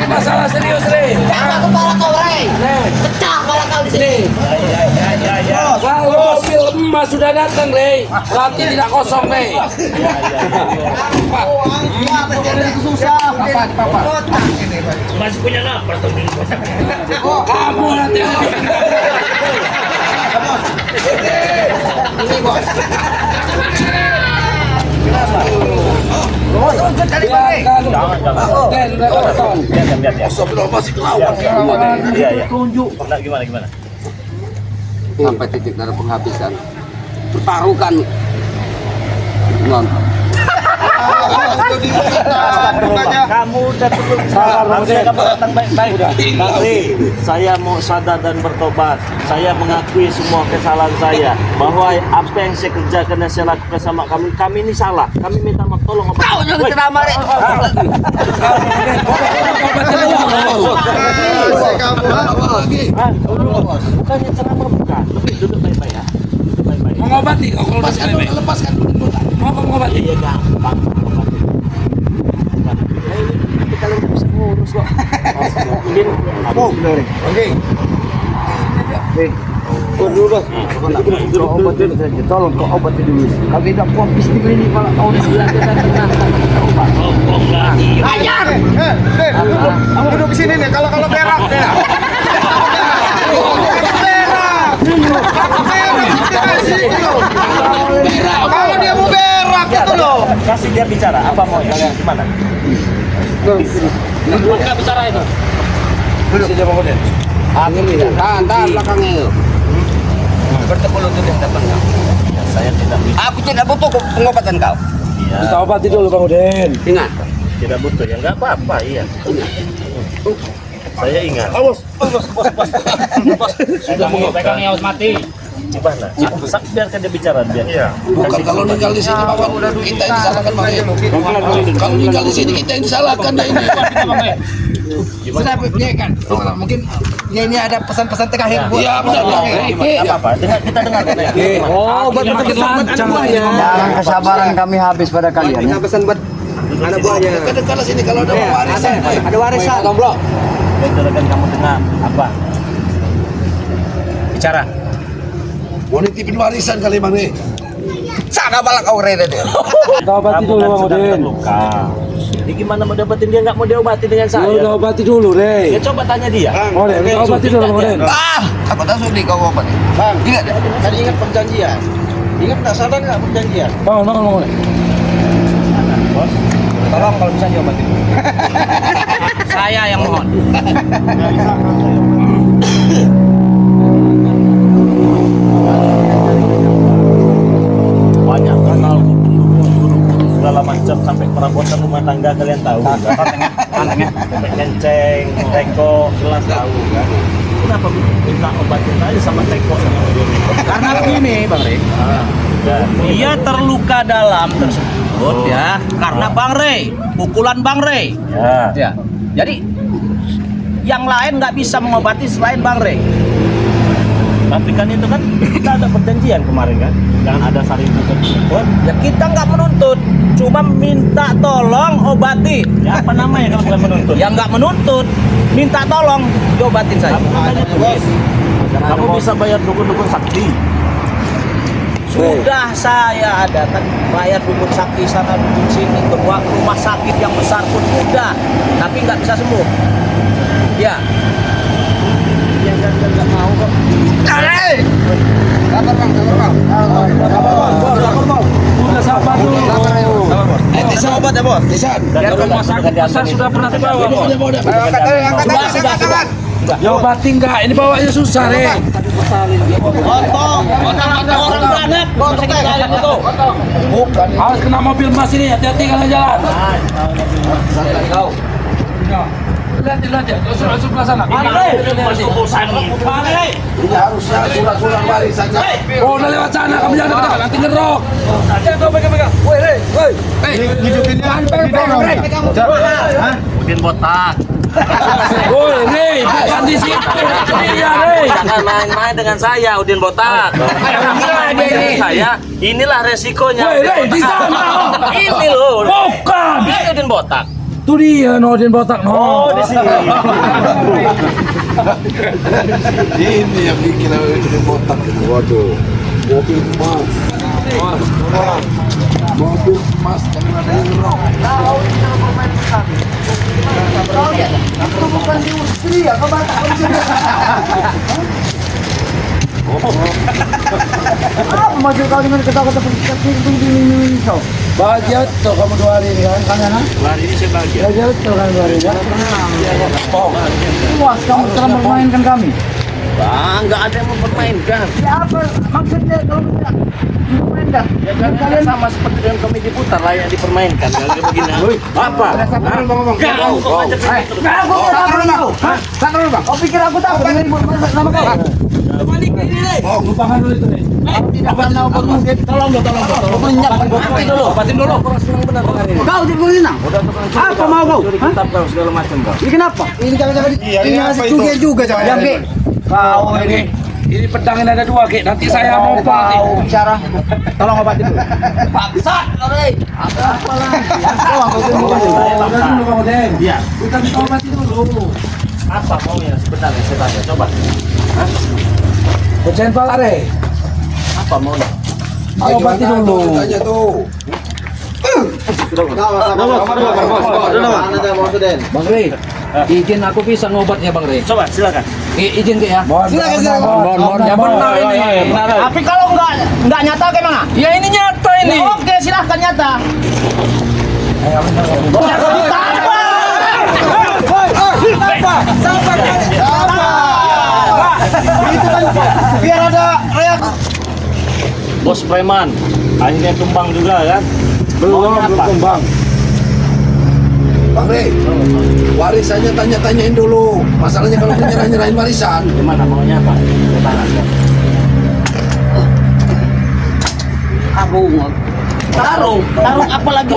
masalah serius, Rey. Pecah kepala kau, Rey. Pecah kepala kau di sini. Kalau mobil emas sudah datang, Rey, berarti tidak kosong, Rey. Masih punya napas tuh. Kamu nanti. Ini bos. Gimana? Sampai titik darah penghabisan, pertaruhkan nonton. Kamu udah perlu harusnya kamu datang baik-baik. Nanti saya mau sadar dan bertobat. Saya mengakui semua kesalahan saya, bahwa apa yang saya kerjakan dan saya lakukan sama kami ini salah. Kami minta maaf, tolong. Kau jangan ceramah, Rey. Bukannya ceramah, bukan. Duduk baik-baik ya. Mengobati kau kalau lepaskan mau mengobati. Iya gampang mengobati. Tapi kalian nggak bisa ngurus kok. Mungkin obatin saja, tolong kau obatin dulu. Kalau tidak kompis di ini kalau kau udah bilang kita tenang, obat. Ajar. Kamu duduk di sini nih, kalau berak ya. Kalau dia mau berak gitu loh. kasih dia bicara. Apa mau ya? Gimana? Enggak bicara itu. Duduk. Sini Bang Udin. Tahan belakangnya itu. Bertemu lutut yang depan kau. Saya tidak bisa. Aku tidak butuh pengobatan kau. Iya. Kita obati dulu Bang Udin. Ingat. Tidak butuh ya, nggak apa-apa, iya. Saya ingat. Sudah mau pegang nyawa mati. Gimana? Biarkan dia bicara, biar. Iya. Bukan kalau ninggal di sini Bang, kita yang disalahkan Bang. Kalau ninggal di sini kita yang disalahkan dah ini. Sudah ya kan. Mungkin ya ini ada pesan-pesan terakhir buat. Iya benar. Apa apa? Kita dengarkan ya. Oh, buat anak buahnya. Jangan kesabaran kami habis pada kalian. Kita pesan buat anak buahnya. Dekat sini kalau ada warisan. Ada warisan. Dengarkan kamu dengar apa? Bicara. Mau nitipin warisan kali Bang nih. Sana balak kau reda dia. Kita obati Kamu dulu kan Bang sedang Udin. terluka. Jadi gimana mau dapetin dia, nggak mau diobati dengan Kita saya? obati dulu, Rey. Ya coba tanya dia. Oh, Rey, kita obati dulu Bang Udin. Apa tahu sudah kau obat. Bang, ingat ya? Tadi ingat perjanjian. Ingat nggak sadar nggak perjanjian? Bangun. Bos. Tolong kalau bisa diobatin. Saya yang mohon. Banyak kenal segala macam sampai perabotan rumah tangga kalian tahu kan? Sampai kenceng, teko, jelas tahu kan? Kenapa minta obatin aja sama teko sama dia? Karena begini, Bang Rey. Dia terluka dalam tersebut ya karena Bang Rey, pukulan Bang Rey. Ya. Ya. Jadi yang lain nggak bisa mengobati selain Bang Rey. Tapi kan itu kan kita ada perjanjian kemarin kan, jangan ada saling menuntut. Ya kita nggak menuntut, cuma minta tolong obati. Ya apa namanya kalau bukan menuntut? Yang nggak menuntut, minta tolong diobatin saja. Kamu katanya duit. Kamu bisa bayar dukun-dukun sakti. Sudah saya adakan bayar dukun sakti sana dukun sini ke rumah sakit yang besar pun udah, tapi nggak bisa sembuh. Ya. Dia nggak mau kok. Udah sabar dulu. Tisan obat ya, Bos? Tisan. Biar rumah sakit besar sudah pernah dibawa. Angkat. Ya obati enggak? Ini bawanya susah, Rey. Ada orang banyak rumah sakit lain itu. Harus kena mobil emas ini, hati-hati kalau jalan. Lihat ya, langsung ke sana. Ini harusnya surat-surat warisan. Oh, udah lewat sana, kamu jangan dekat, nanti ngerok. Jangan pegang. Woi, Rey. Pegang, Rey. Udin botak. Woi, Rey, bukan di situ. Iya, Rey. Jangan main-main dengan saya, Udin botak. Dengan saya, inilah resikonya. Woi, Rey, di sana. Ini loh. Bukan. Ini Udin botak. Tuh dia Nodin botak no. Oh, di sini. Ini yang bikin jadi botak. Waduh. Mobil emas. Mobil emas jangan ada yang ngerok. Itu bukan di industri ya, kau bantah apa maju kau dengan kata-kata ini kau? Bahagia tuh kamu 2 hari ini kan kan? Hari ini saya bahagia. Bahagia tuh kan 2 hari kan? Puas kamu telah mempermainkan kami. Bang, nggak ada yang mempermainkan. Ya apa maksudnya kalau tidak mempermainkan? Ya kan kalian sama seperti dengan komedi putar layak dipermainkan. Kalau begini. Apa? Kau kok aja begitu. Aku tak tahu bang. Kau pikir aku tahu dengan ibu nama kau? Oh, lupakan dulu itu nih. Tidak pernah bertemu. Tolong Batin dulu. Kau jadi kulinang. Apa mau kau? Tetap kau segala macam kau. Ini kenapa? Ini jangan-jangan ini masih juga jangan. Kau ini. Ini pedang ini ada 2 Ki. Nanti saya mau Kau bicara. Tolong obatin dulu. Paksa, kali. Apa lagi? Udah dulu Bang Oden. Iya. Kita obati dulu. Apa maunya sebenarnya saya tanya. Coba. Pecahin pala deh. Apa maunya? Obati dulu. Tanya tuh. Bang Rey, izin aku bisa ngobatnya Bang Rey. Coba silakan. Izin ke ya. Mohon. Ya benar ini. Tapi kalau nggak nyata gimana? Ya ini nyata ini. Ya, oke, silahkan nyata. Biar ada reaksi. Bos preman, akhirnya tumbang juga kan? Belum apa? kembang. Bang Rey, warisannya tanya-tanyain dulu. Masalahnya kalau nyerahin warisan. Gimana maunya apa? Tarung apa lagi?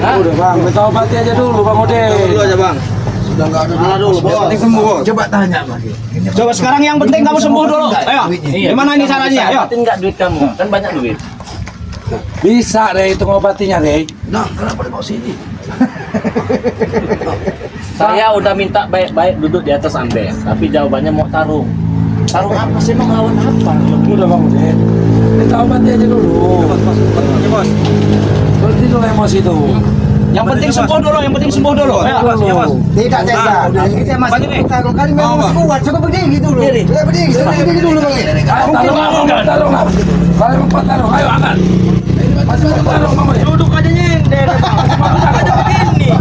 Udah Bang, kita obati aja dulu Bang Oden. aja bang. Sudah nggak ada dulu. Penting sembuh bos. Coba tanya lagi. Coba sekarang yang penting kamu sembuh dulu. Ayo. Gimana ini caranya? Ayo. Dapetin nggak duit kamu? Kan banyak duit. Bisa deh itu ngobatinya deh. Nah, kenapa dibawa sini? Saya udah minta baik-baik duduk di atas amber, tapi jawabannya mau tarung. Tarung apa sih? Mau ngelawan apa? Udah Bang Oden. Kita obati aja dulu. Bos. Berhenti dulu emosi itu. Yang penting sembuh dulu, yang penting sembuh dulu. Ayo. Tidak Cesar. Kita masih kita kali memang masih kuat. Coba berdiri dulu. Berdiri dulu bang. Tarung. Kalau empat tarung, ayo angkat. Masih tarung Bang Oden. Duduk aja nyender. Ada begini.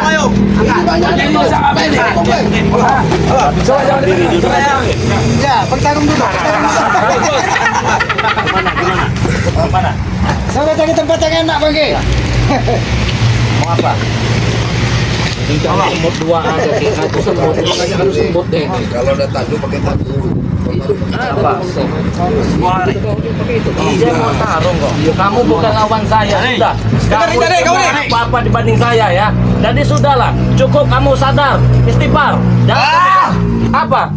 Ayo. Ya, bertarung dulu. Mana? Saya cari tempat yang enak bagi. Mau apa? Kalau semut 2 ada aku semut aja harus semut deh. Kalau udah tadu pakai tadu. Apa? Iya mau tarung kok. Kamu bukan lawan saya sudah. Kamu apa dibanding saya ya. Jadi sudahlah, cukup kamu sadar, istighfar. Jangan apa?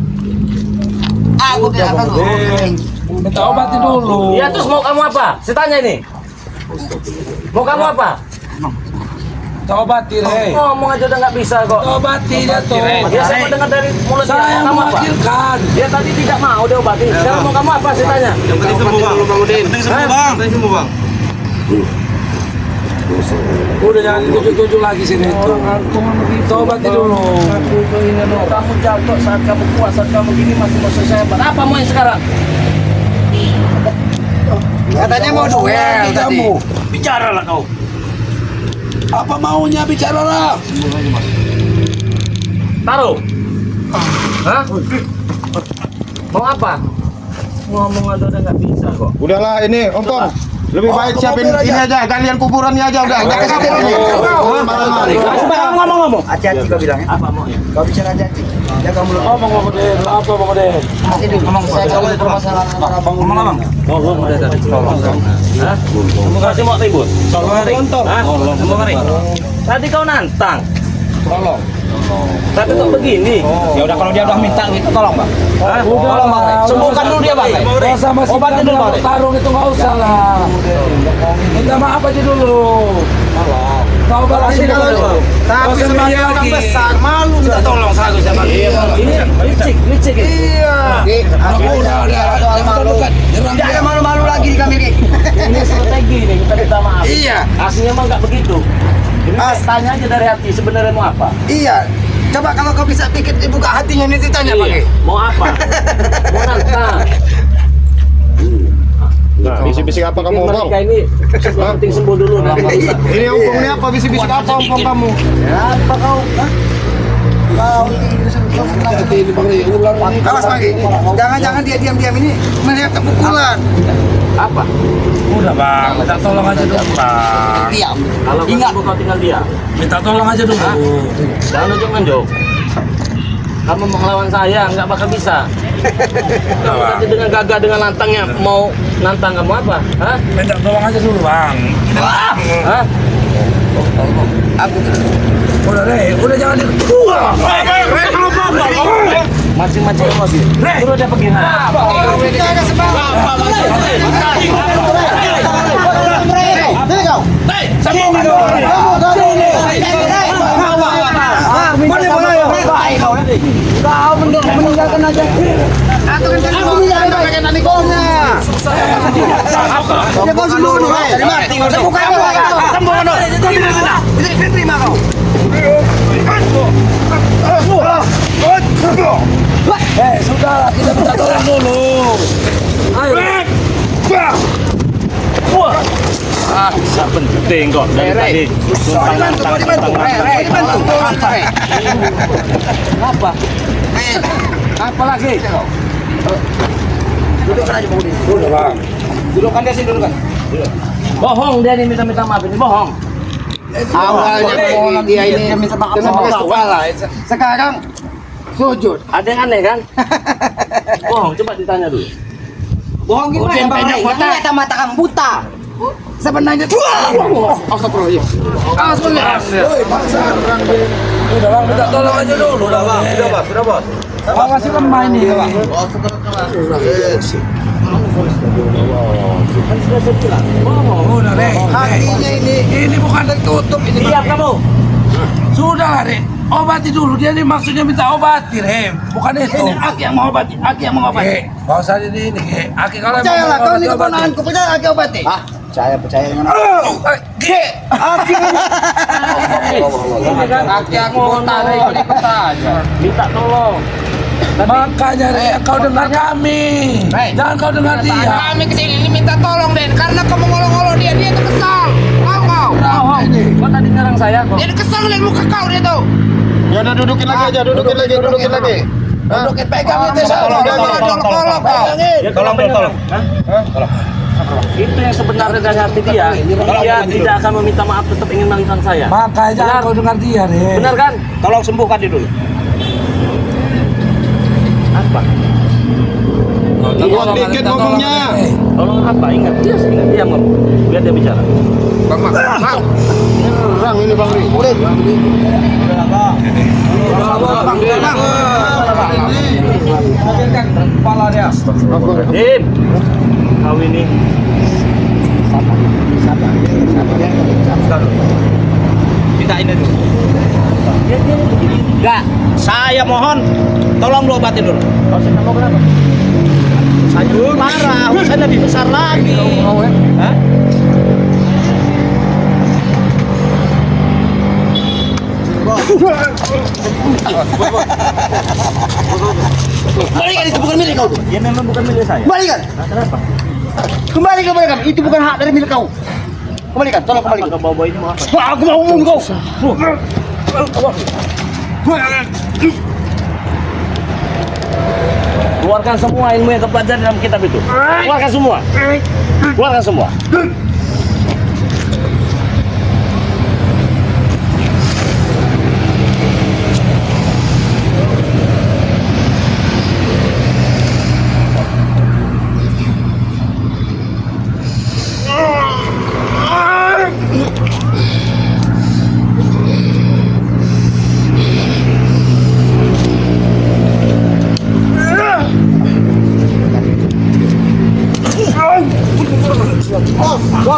Aku tidak tahu. Minta obati dulu. Ya terus mau kamu apa? Saya tanya ini. Mau kamu apa? Kita obati deh. Ngomong aja udah nggak bisa kok. Kita obati dia tuh. Ya saya mau dengar dari mulut dia. Saya Mau kamu apa? mewakilkan. Dia tadi tidak mau diobati. Sekarang mau kamu apa? Saya tanya. Yang penting sembuh bang. Penting sembuh bang. Penting sembuh bang. Udah jangan tunjuk-tunjuk lagi sini itu. Kita obati dulu. Kamu jatuh saat kamu kuat, saat kamu gini masih mau saya hebat. Apa mau yang sekarang? Katanya mau duel tadi. Kamu. Bicaralah kau. Apa maunya bicaralah? Taruh. Hah? Mau apa? Ngomong aja udah nggak bisa kok. Udahlah ini Om Tong. Lebih baik siapin ini aja, galian kuburannya aja udah. Enggak kesini ini. Coba ngomong. Hati-hati kau bilang ya. Apa maunya? Kau bicara hati-hati. Jaga mulut. Apa Bang Oden? Apa Bang Oden? Hati dulu. Saya kalau ada permasalahan antara Bang Ngomong. Tolong udah tadi. Hah? Kamu kasih mau ribut? Tolong hari. Hah? Tolong hari. Tadi kau nantang. Tolong. Tapi kok begini? Ya udah kalau dia udah minta gitu tolong bang. Hah? Tolong bang. Sembuhkan dulu dia bang. Kalau sama si Obatin dulu bang. tarung itu nggak usah lah. Minta maaf aja dulu. Kau balas ini dulu. Tapi sebagai orang besar malu minta tolong seharusnya bang. Ini licik ini. Udah, Tidak ada malu-malu lagi di kami. Ini strategi nih, kita minta maaf. Iya. Aslinya mah nggak begitu. Ini tanya aja dari hati, sebenarnya mau apa? Iya. Coba kalau kau bisa pikir dibuka hatinya ini ditanya Iya. bang. Mau apa? Mau nantang. Nah, bisik-bisik apa kamu, Bang? Mereka ini yang penting sembuh dulu. Ini ompong ini apa? Bisik-bisik apa ompong kamu? Apa kau? Awas lagi. Jangan-jangan dia diam-diam ini melihat kepukulan. Apa? Udah bang, minta tolong aja dulu bang. Diam. Kalau kamu kau tinggal dia, Minta tolong aja dulu. jangan unjuk-unjuk. Kamu mau ngelawan saya, nggak bakal bisa. Kamu nanti dengan gagah, dengan lantangnya mau nantang kamu apa? Hah? Minta tolong aja dulu bang. Hah? Udah deh, udah jangan di. Macing-macing emosi. Suruh dia pergi. Tidak ada sebab. Ini kau. Kau meninggalkan aja. Aku meninggalkan nanikonya. Dia kau sembuh dulu. Bukan sembuh dulu. Ini terima kau. Sudahlah, kita minta tolong dulu. Penting kok dari tadi. Apa? Apa lagi? Udah bang. Dudukkan dia sini dudukkan. Bohong dia nih minta maaf ini bohong. Awalnya dia ini minta maaf sama kepala. Sekarang sujud. Ada yang aneh kan? Bohong, coba ditanya dulu. Bohong gimana? Udah banyak mata mata kamu buta. Sebenarnya astagfirullah. Udah bang, minta tolong aja dulu. Udah bang, sudah bos. Bang masih lemah ini bang. Udah deh. Hatinya Ini bukan tertutup ini. Diam kamu. Sudah lah deh. Obati dulu, dia ini maksudnya minta obati, Rem. Bukan itu. ini Aki yang mau obati, Aki yang mau obati. Gak usah ini, Aki kalau Percayalah, kau ini obati. keponakanku, percaya Aki obati. Percaya dengan Aki Aki aku mau tarik ikut saja. Minta tolong. Makanya Rem, kau dengar kami. Jangan kau dengar dia. Kami kesini ini minta tolong Den, karena kamu ngolong-ngolong dia tuh kesal. Tahu kau? Bohong. Kau tadi nyerang saya kok. Dia kesal lihat muka kau dia tuh. Ya udah dudukin lagi aja, dudukin lagi. Dudukin pegang itu Tolong kau. Tolong. Itu yang sebenarnya dari hati dia. Dia tidak akan meminta maaf, tetap ingin melintang saya. Makanya jangan kau dengar dia, Rem. Benar kan? Tolong sembuhkan dia dulu. Apa? Kuat dikit ngomongnya. Tolong apa? Ingat, ingat dia ngomong. Biar dia bicara. Nyerang ini Bang Ri. Kepala dia. Dim, kau ini Minta ini dulu. Enggak, saya mohon tolong lu obatin dulu. kau sedang mau berapa? Saya marah, saya lebih besar lagi. Hah? Balikan itu bukan milik kau tuh. Dia memang bukan milik saya. Kembalikan. Nah, kenapa? Kembalikan. Itu bukan hak dari milik kau. Kembalikan, tolong kembalikan. Kau bawa ini mau apa? Wah, aku mau ngomong kau. Keluarkan semua ilmu yang kau pelajari dalam kitab itu. Keluarkan semua. Keluarkan semua.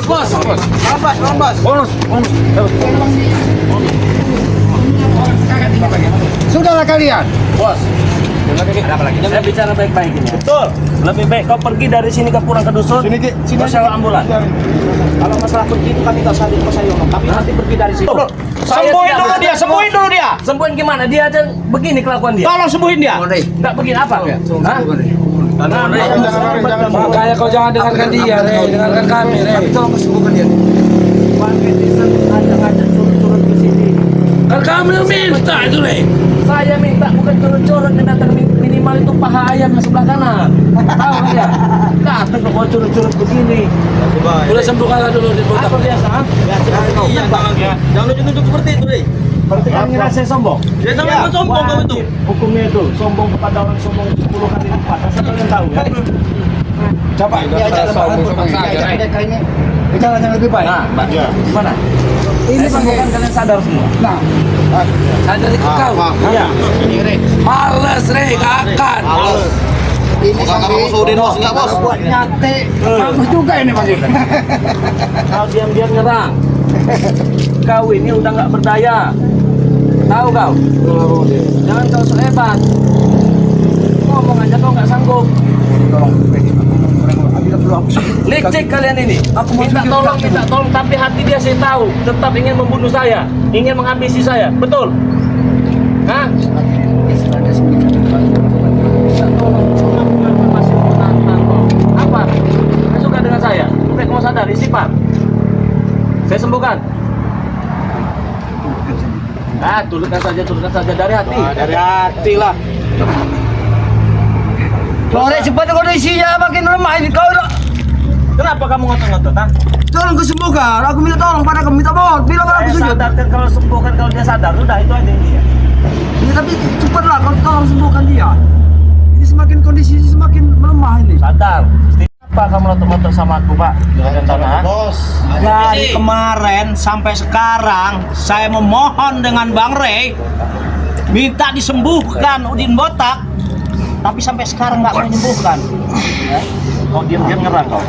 Bos. Bonus. Sudahlah kalian. Bos. Saya bicara baik-baik ini. Betul. Lebih baik kau pergi dari sini ke pulang ke dusun. Sini Ki, sini. Kau sewa ambulan. Kalau masalah pergi itu kami tak sadar Mas Ayono. Tapi nanti pergi dari sini. Sembuhin dulu dia, sembuhin dulu dia. Sembuhin gimana? Dia aja begini kelakuan dia. Tolong sembuhin dia. Enggak begini apa? Hah? Makanya kau jangan dengarkan dia, dengarkan kami, Tolong kesembuhkan dia. Pakai desain ngajak-ngajak curut-curut ke sini. Kan kamu yang minta itu, Saya minta bukan curut-curut yang datang minimal itu paha ayam yang sebelah kanan. Tahu kan ya? Datang kok curut-curut begini. Udah sembuhkanlah dulu di botak. Apa biasa? Jangan nunjuk-nunjuk seperti itu, deh. Berarti kan ngira saya sombong. Dia sama sombong kau itu. Hukumnya itu sombong kepada orang sombong 10 kali lipat. Asal kalian tahu ya. Coba diajak mereka ini ke jalan yang lebih baik. Nah, Mbak, gimana? Ini Saya sembuhkan kalian sadar semua. Nah, Sadar ikut kau. Iya. Males, akan. ini sampai buat nyate. Kamu juga ini Mas. Kau diam-diam nyerang. Kau ini udah nggak berdaya. Tahu kau? Jangan kau sok hebat. Ngomong aja kau nggak sanggup. Licik kalian ini. Minta tolong, tapi hati dia saya tahu. Tetap ingin membunuh saya, ingin menghabisi saya. Betul? Hah? Minta tolong, masih mau nantang kok. Apa? Saya suka dengan saya. Baik mau sadar, istighfar. Saya sembuhkan. Turutkan saja dari hati. Dari hati lah. Lore cepat kondisinya makin lemah ini kau. Kenapa kamu ngotot-ngotot, ha? Tolong kesembuhkan. Aku minta tolong padamu, minta mohon. Bilang aku Saya sujud. sadarkan kalau sembuhkan, kalau dia sadar, udah itu aja dia. Ya, tapi cepatlah kau tolong sembuhkan dia. Ini semakin kondisi semakin melemah ini. Sadar. Apa kamu ngotot-ngotot sama aku, Pak? Dengan tanah, ha? Dari kemarin sampai sekarang saya memohon dengan Bang Rey minta disembuhkan Udin Botak, tapi sampai sekarang nggak menyembuhkan. Ya? Kau diam-diam ngerang kau.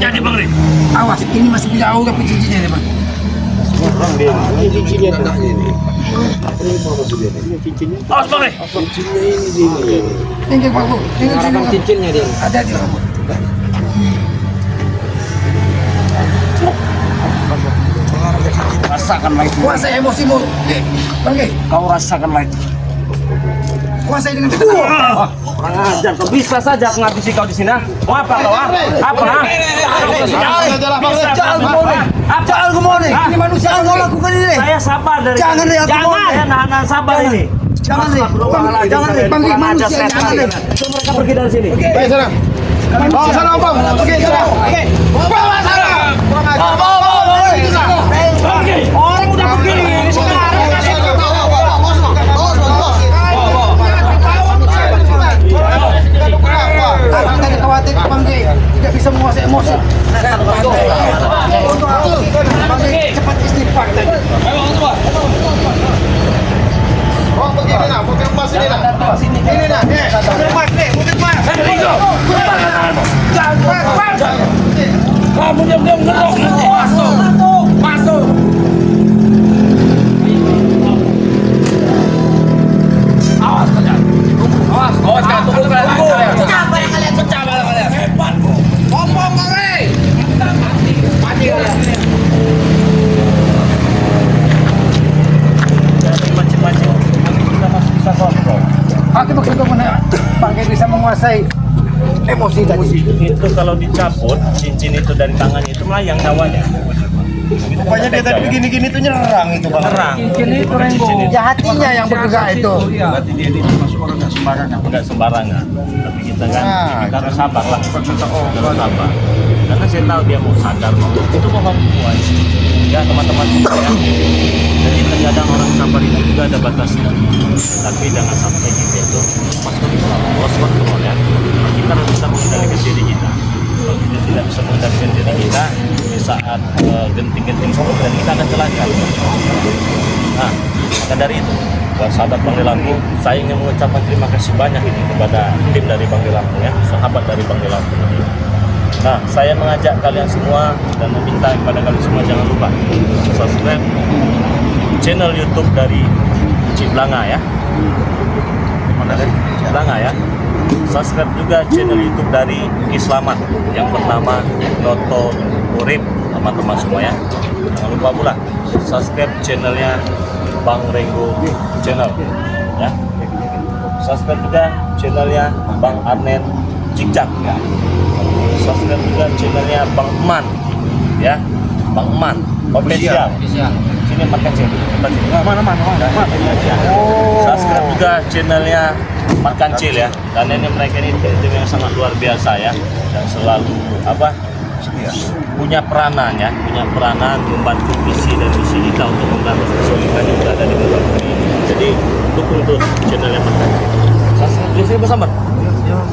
Jadi Bang Ri. Awas, ini masih punya aku tapi cincinnya nih Bang. Ngerang dia. Awas Bang Ri. Tinggi Pak Bu, tinggi sini. Cincinnya dia. Ada di rambut. Rasakanlah itu. Kuasai emosimu. Bang Rey, Kau rasakanlah itu. kuasai dengan teguh. Kurang ajar, kau bisa saja aku ngabisi kau di sini. Ha? Mau apa kau? Ha? Apa? Ha? Jangan kemana? Jangan kemana? Ini manusia yang kau lakukan ini. Saya sabar dari Jangan, Ri, aku jangan mohon. saya nahan sabar ini. Jangan Rey, jangan Rey, panggil manusia jangan Rey. Suruh mereka pergi dari sini. Baik sana. Bawa sana Bang. Oke, sana. Oke. Bawa sana. Orang udah begini sekarang. Aku tadi khawatir Bang Rey tidak bisa menguasai emosi. Untuk aku, Bang Rey cepat istighfar tadi. Oh, begini nah, mobil emas ini nah. Ini nah, mobil emas nih, mobil emas. Kamu diam-diam ngerok nanti. Masuk. Awas kalian. Awas kalian. Tunggu kalian. Pecah barang kalian. Pecah barang kalian. Hebat kok. Sombong Bang Ri. Mati kalian. Jadi macam-macam. Kita masih bisa kontrol. Aku maksudnya mana Bang Rey bisa menguasai emosi tadi. Itu kalau dicabut cincin itu dari tangannya itu melayang nyawanya. Rupanya dia tadi begini-gini tuh nyerang itu Bang. Nyerang. Ya hatinya yang bergerak itu. Berarti dia termasuk orang nggak sembarangan. Nggak sembarangan. Tapi kita kan kita harus sabar lah. Harus sabar. Karena saya tahu dia mau sadar. Itu mohon semua. Ya teman-teman semua ya. Jadi terkadang orang sabar itu juga ada batasnya. Tapi jangan sampai kita itu lost control ya. Kita harus bisa mengendalikan diri kita. Kalau kita tidak bisa mengendalikan diri kita, di saat genting-genting seperti ini kita akan celaka. Nah, maka dari itu, buat sahabat Bang Lampung, saya ingin mengucapkan terima kasih banyak ini kepada tim dari Bang Lampung ya, sahabat dari Bang Lampung ini. Nah, saya mengajak kalian semua dan meminta kepada kalian semua jangan lupa subscribe channel YouTube dari Cik Blanga ya. Cik Blanga ya. Subscribe juga channel YouTube dari Kislamat yang bernama Noto Urip, teman-teman semua ya. Jangan lupa pula subscribe channelnya Bang Renggo channel ya. Subscribe juga channelnya Bang Arnen Cikcak ya. Subscribe juga channelnya Bang Eman ya. Bang Eman official. Sini Mat Kancil. Mana. Subscribe juga channelnya Mat Kancil ya. Dan ini mereka ini tim yang sangat luar biasa ya, dan selalu punya peranan ya, punya peranan membantu visi dan misi kita untuk memberantas kesulitan yang berada di muka bumi ini. Jadi dukung terus channelnya Mat Kancil. Subscribe Bos Ambon.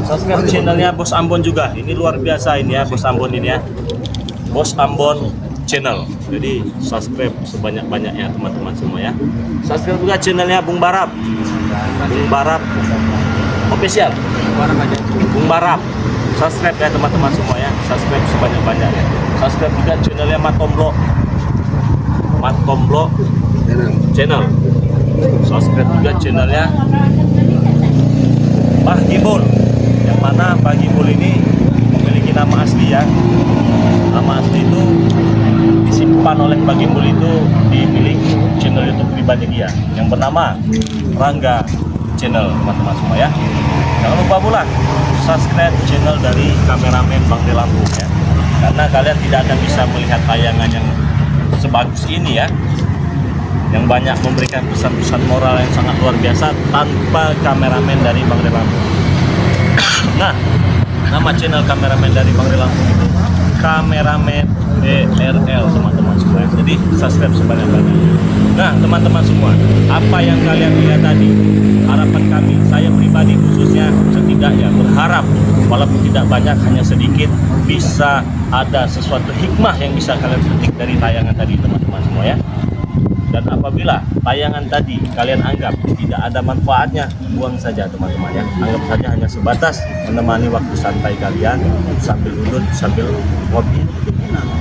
Subscribe channelnya Bos Ambon juga. Ini luar biasa ini ya, Bos Ambon ini ya. Bos Ambon channel. Jadi subscribe sebanyak-banyaknya teman-teman semua ya. Subscribe juga channelnya Bung Barap. Bung Barap official. Bung Barap. Subscribe ya teman-teman semua ya. Subscribe sebanyak-banyaknya. Subscribe juga channelnya Matomblo. Matomblo channel. Subscribe juga channelnya Bah Gibul. Yang mana Bah Gibul ini memiliki nama asli ya. Nama asli itu disimpan oleh Bah Gibul itu di milik channel YouTube pribadi dia yang bernama Rangga Channel, teman-teman semua ya. Jangan lupa pula subscribe channel dari kameramen Bang De Lampung ya. Karena kalian tidak akan bisa melihat tayangan yang sebagus ini ya, yang banyak memberikan pesan-pesan moral yang sangat luar biasa tanpa kameramen dari Bang De Lampung. Nah, nama channel kameramen dari Bang De Lampung itu Kameramen BRL, teman-teman semua. Jadi subscribe sebanyak-banyaknya. Nah, teman-teman semua, apa yang kalian lihat tadi, harapan kami, saya pribadi khususnya setidaknya berharap walaupun tidak banyak, hanya sedikit, bisa ada sesuatu hikmah yang bisa kalian petik dari tayangan tadi, teman-teman semua ya. Dan apabila tayangan tadi kalian anggap tidak ada manfaatnya, buang saja teman-teman ya. Anggap saja hanya sebatas menemani waktu santai kalian sambil duduk, sambil ngopi.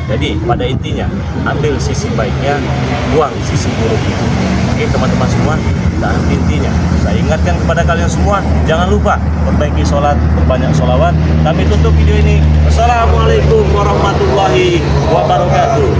Jadi pada intinya ambil sisi baiknya, buang sisi buruknya. Oke teman-teman semua. Dan intinya saya ingatkan kepada kalian semua, jangan lupa perbaiki sholat, berbanyak sholawat. Kami tutup video ini. Assalamualaikum warahmatullahi wabarakatuh.